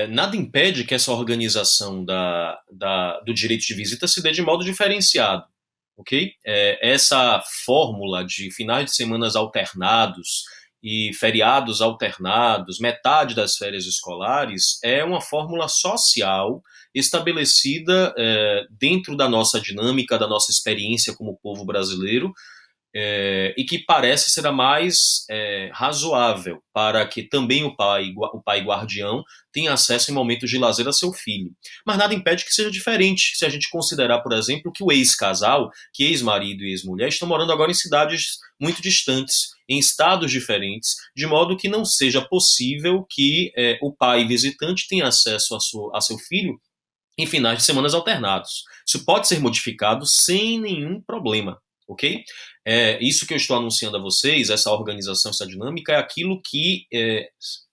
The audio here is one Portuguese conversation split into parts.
nada impede que essa organização do direito de visita se dê de modo diferenciado, ok? Essa fórmula de finais de semanas alternados e feriados alternados, metade das férias escolares, é uma fórmula social estabelecida dentro da nossa dinâmica, da nossa experiência como povo brasileiro, e que parece ser a mais razoável para que também o pai guardião tenha acesso em momentos de lazer a seu filho. Mas nada impede que seja diferente se a gente considerar, por exemplo, que o ex-casal, que ex-marido e ex-mulher, estão morando agora em cidades muito distantes, em estados diferentes, de modo que não seja possível que o pai visitante tenha acesso a seu filho em finais de semanas alternados. Isso pode ser modificado sem nenhum problema, ok? Isso que eu estou anunciando a vocês, essa organização, essa dinâmica, é aquilo que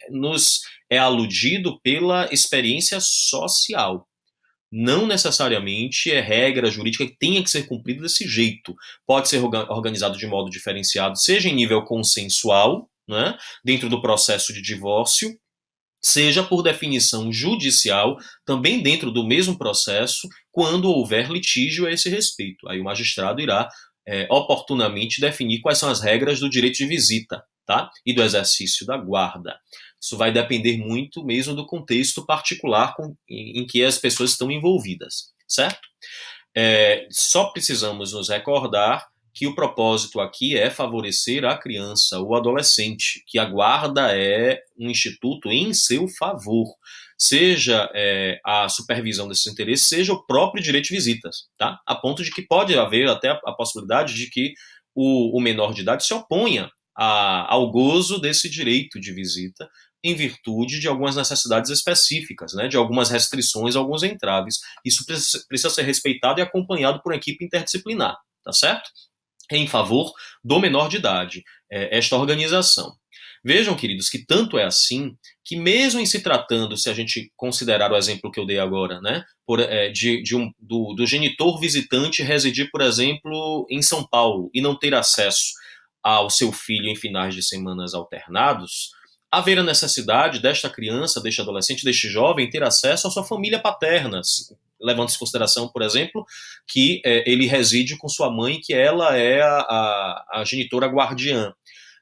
nos é aludido pela experiência social. Não necessariamente é regra jurídica que tenha que ser cumprida desse jeito. Pode ser organizado de modo diferenciado, seja em nível consensual, né, dentro do processo de divórcio, seja por definição judicial, também dentro do mesmo processo, quando houver litígio a esse respeito. Aí o magistrado irá oportunamente definir quais são as regras do direito de visita, tá? E do exercício da guarda. Isso vai depender muito mesmo do contexto particular em que as pessoas estão envolvidas, certo? Só precisamos nos recordar que o propósito aqui é favorecer a criança ou adolescente, que a guarda é um instituto em seu favor, seja a supervisão desses interesses, seja o próprio direito de visitas, tá? A ponto de que pode haver até a possibilidade de que o menor de idade se oponha ao gozo desse direito de visita, em virtude de algumas necessidades específicas, né, de algumas restrições, alguns entraves. Isso precisa ser respeitado e acompanhado por uma equipe interdisciplinar, tá certo? Em favor do menor de idade, esta organização. Vejam, queridos, que tanto é assim que mesmo em se tratando, se a gente considerar o exemplo que eu dei agora, né, do genitor visitante residir, por exemplo, em São Paulo e não ter acesso ao seu filho em finais de semanas alternados, haver a necessidade desta criança, deste adolescente, deste jovem ter acesso à sua família paterna, levando-se em consideração, por exemplo, que ele reside com sua mãe, que ela é a genitora guardiã,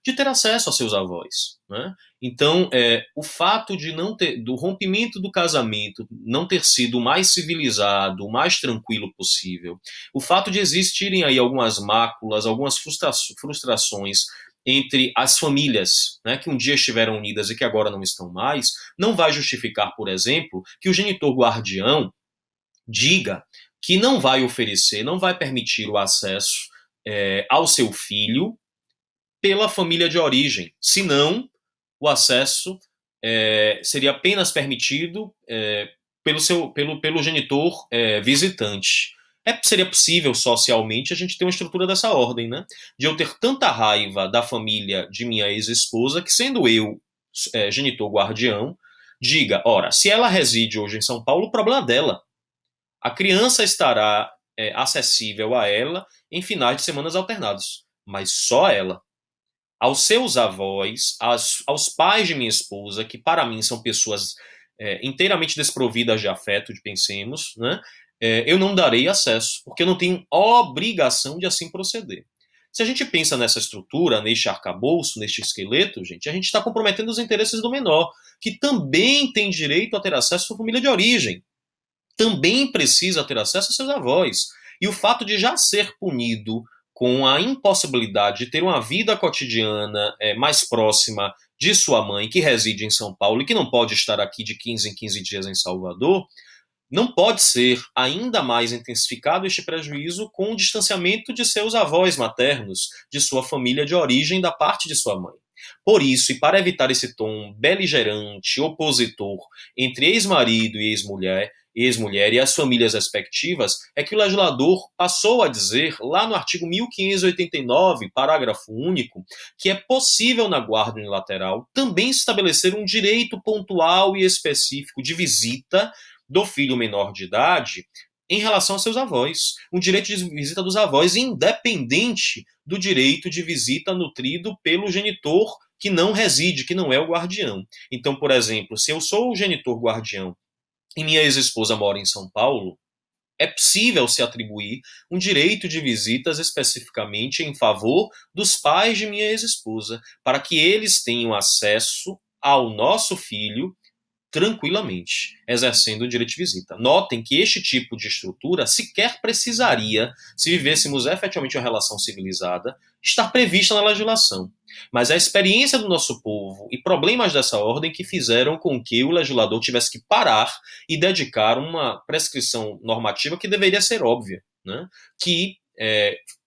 de ter acesso a seus avós, né? Então, o fato de do rompimento do casamento não ter sido o mais civilizado, o mais tranquilo possível, o fato de existirem aí algumas máculas, algumas frustrações entre as famílias, né, que um dia estiveram unidas e que agora não estão mais, não vai justificar, por exemplo, que o genitor guardião diga que não vai oferecer, não vai permitir o acesso ao seu filho pela família de origem, senão o acesso seria apenas permitido pelo genitor visitante. Seria possível socialmente a gente ter uma estrutura dessa ordem, né? De eu ter tanta raiva da família de minha ex-esposa que, sendo eu genitor guardião, diga, ora, se ela reside hoje em São Paulo, o problema é dela. A criança estará acessível a ela em finais de semanas alternados, mas só ela. Aos seus avós, aos pais de minha esposa, que para mim são pessoas inteiramente desprovidas de afeto, pensemos, né? Eu não darei acesso, porque eu não tenho obrigação de assim proceder. Se a gente pensa nessa estrutura, neste arcabouço, neste esqueleto, gente, a gente está comprometendo os interesses do menor, que também tem direito a ter acesso à sua família de origem, também precisa ter acesso a seus avós. E o fato de já ser punido com a impossibilidade de ter uma vida cotidiana mais próxima de sua mãe, que reside em São Paulo e que não pode estar aqui de 15 em 15 dias em Salvador, não pode ser ainda mais intensificado este prejuízo com o distanciamento de seus avós maternos, de sua família de origem, da parte de sua mãe. Por isso, e para evitar esse tom beligerante, opositor, entre ex-marido e ex-mulher e as famílias respectivas, é que o legislador passou a dizer, lá no artigo 1589, parágrafo único, que é possível na guarda unilateral também estabelecer um direito pontual e específico de visita do filho menor de idade em relação aos seus avós. Um direito de visita dos avós, independente do direito de visita nutrido pelo genitor que não reside, que não é o guardião. Então, por exemplo, se eu sou o genitor guardião e minha ex-esposa mora em São Paulo, é possível se atribuir um direito de visitas especificamente em favor dos pais de minha ex-esposa, para que eles tenham acesso ao nosso filho tranquilamente, exercendo o direito de visita. Notem que este tipo de estrutura sequer precisaria, se vivêssemos efetivamente uma relação civilizada, estar prevista na legislação. Mas a experiência do nosso povo e problemas dessa ordem que fizeram com que o legislador tivesse que parar e dedicar uma prescrição normativa que deveria ser óbvia, né? Que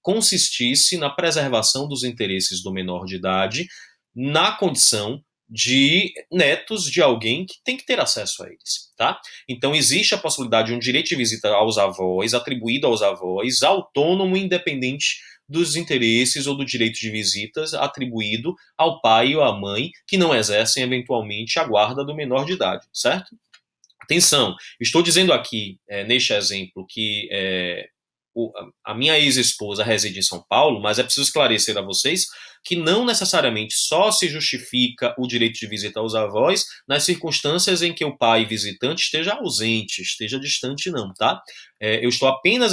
consistisse na preservação dos interesses do menor de idade na condição de netos de alguém que tem que ter acesso a eles, tá? Então existe a possibilidade de um direito de visita aos avós, atribuído aos avós, autônomo e independente dos interesses ou do direito de visitas atribuído ao pai ou à mãe que não exercem eventualmente a guarda do menor de idade, certo? Atenção, estou dizendo aqui, neste exemplo, que a minha ex-esposa reside em São Paulo, mas é preciso esclarecer a vocês que não necessariamente só se justifica o direito de visita aos avós nas circunstâncias em que o pai visitante esteja ausente, esteja distante, não, tá? Eu estou apenas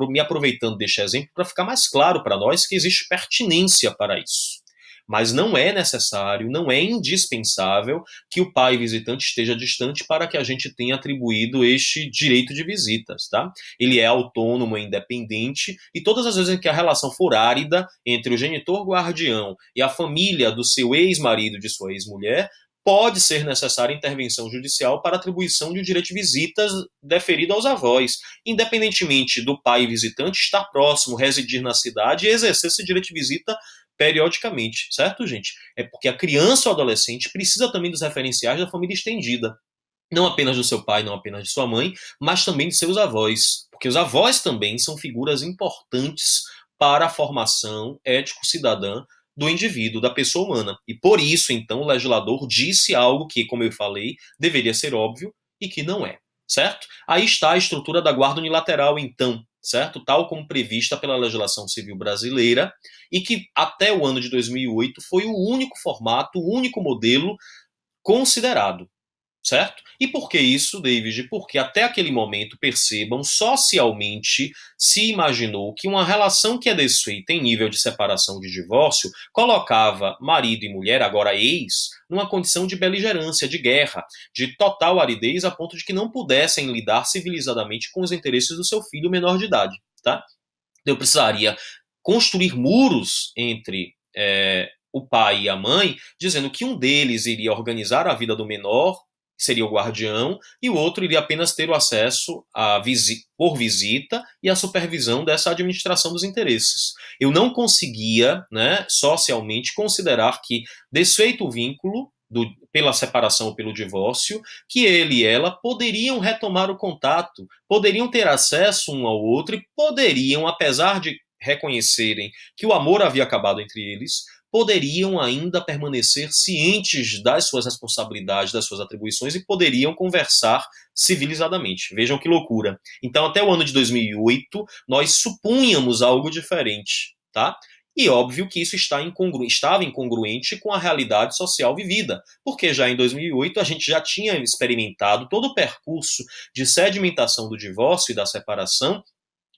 me aproveitando deste exemplo para ficar mais claro para nós que existe pertinência para isso. Mas não é necessário, não é indispensável que o pai visitante esteja distante para que a gente tenha atribuído este direito de visitas, tá? Ele é autônomo, é independente, e todas as vezes em que a relação for árida entre o genitor guardião e a família do seu ex-marido, de sua ex-mulher, pode ser necessária intervenção judicial para atribuição de um direito de visitas deferido aos avós, independentemente do pai visitante estar próximo, residir na cidade e exercer esse direito de visita periodicamente, certo, gente? É porque a criança ou adolescente precisa também dos referenciais da família estendida. Não apenas do seu pai, não apenas de sua mãe, mas também de seus avós. Porque os avós também são figuras importantes para a formação ético-cidadã do indivíduo, da pessoa humana. E por isso, então, o legislador disse algo que, como eu falei, deveria ser óbvio e que não é, certo? Aí está a estrutura da guarda unilateral, então, certo? Tal como prevista pela legislação civil brasileira e que até o ano de 2008 foi o único formato, o único modelo considerado, certo? E por que isso, David? Porque até aquele momento, percebam, socialmente se imaginou que uma relação que é desfeita em nível de separação de divórcio colocava marido e mulher, agora ex, numa condição de beligerância, de guerra, de total aridez, a ponto de que não pudessem lidar civilizadamente com os interesses do seu filho menor de idade, tá? Eu precisaria construir muros entre o pai e a mãe, dizendo que um deles iria organizar a vida do menor, seria o guardião, e o outro iria apenas ter o acesso por visita e a supervisão dessa administração dos interesses. Eu não conseguia, né, socialmente, considerar que, desfeito o vínculo, pela separação ou pelo divórcio, que ele e ela poderiam retomar o contato, poderiam ter acesso um ao outro e poderiam, apesar de reconhecerem que o amor havia acabado entre eles, poderiam ainda permanecer cientes das suas responsabilidades, das suas atribuições e poderiam conversar civilizadamente. Vejam que loucura. Então, até o ano de 2008, nós supunhamos algo diferente, tá? E óbvio que isso estava incongruente com a realidade social vivida, porque já em 2008 a gente já tinha experimentado todo o percurso de sedimentação do divórcio e da separação,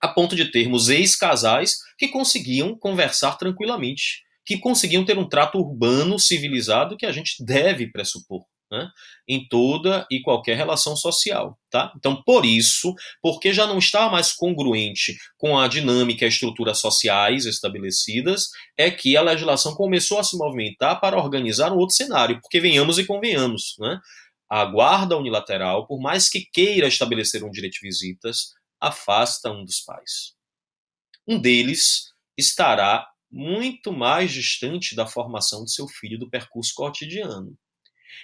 a ponto de termos ex-casais que conseguiam conversar tranquilamente, que conseguiam ter um trato urbano, civilizado, que a gente deve pressupor, né, em toda e qualquer relação social, tá? Então, por isso, porque já não está mais congruente com a dinâmica e a estrutura sociais estabelecidas, é que a legislação começou a se movimentar para organizar um outro cenário, porque venhamos e convenhamos, né? A guarda unilateral, por mais que queira estabelecer um direito de visitas, afasta um dos pais. Um deles estará muito mais distante da formação de seu filho do percurso cotidiano.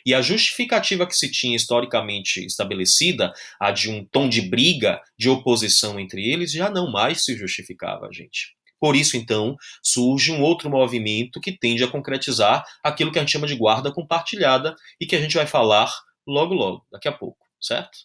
E a justificativa que se tinha historicamente estabelecida, a de um tom de briga, de oposição entre eles, já não mais se justificava, gente. Por isso, então, surge um outro movimento que tende a concretizar aquilo que a gente chama de guarda compartilhada e que a gente vai falar logo, daqui a pouco, certo?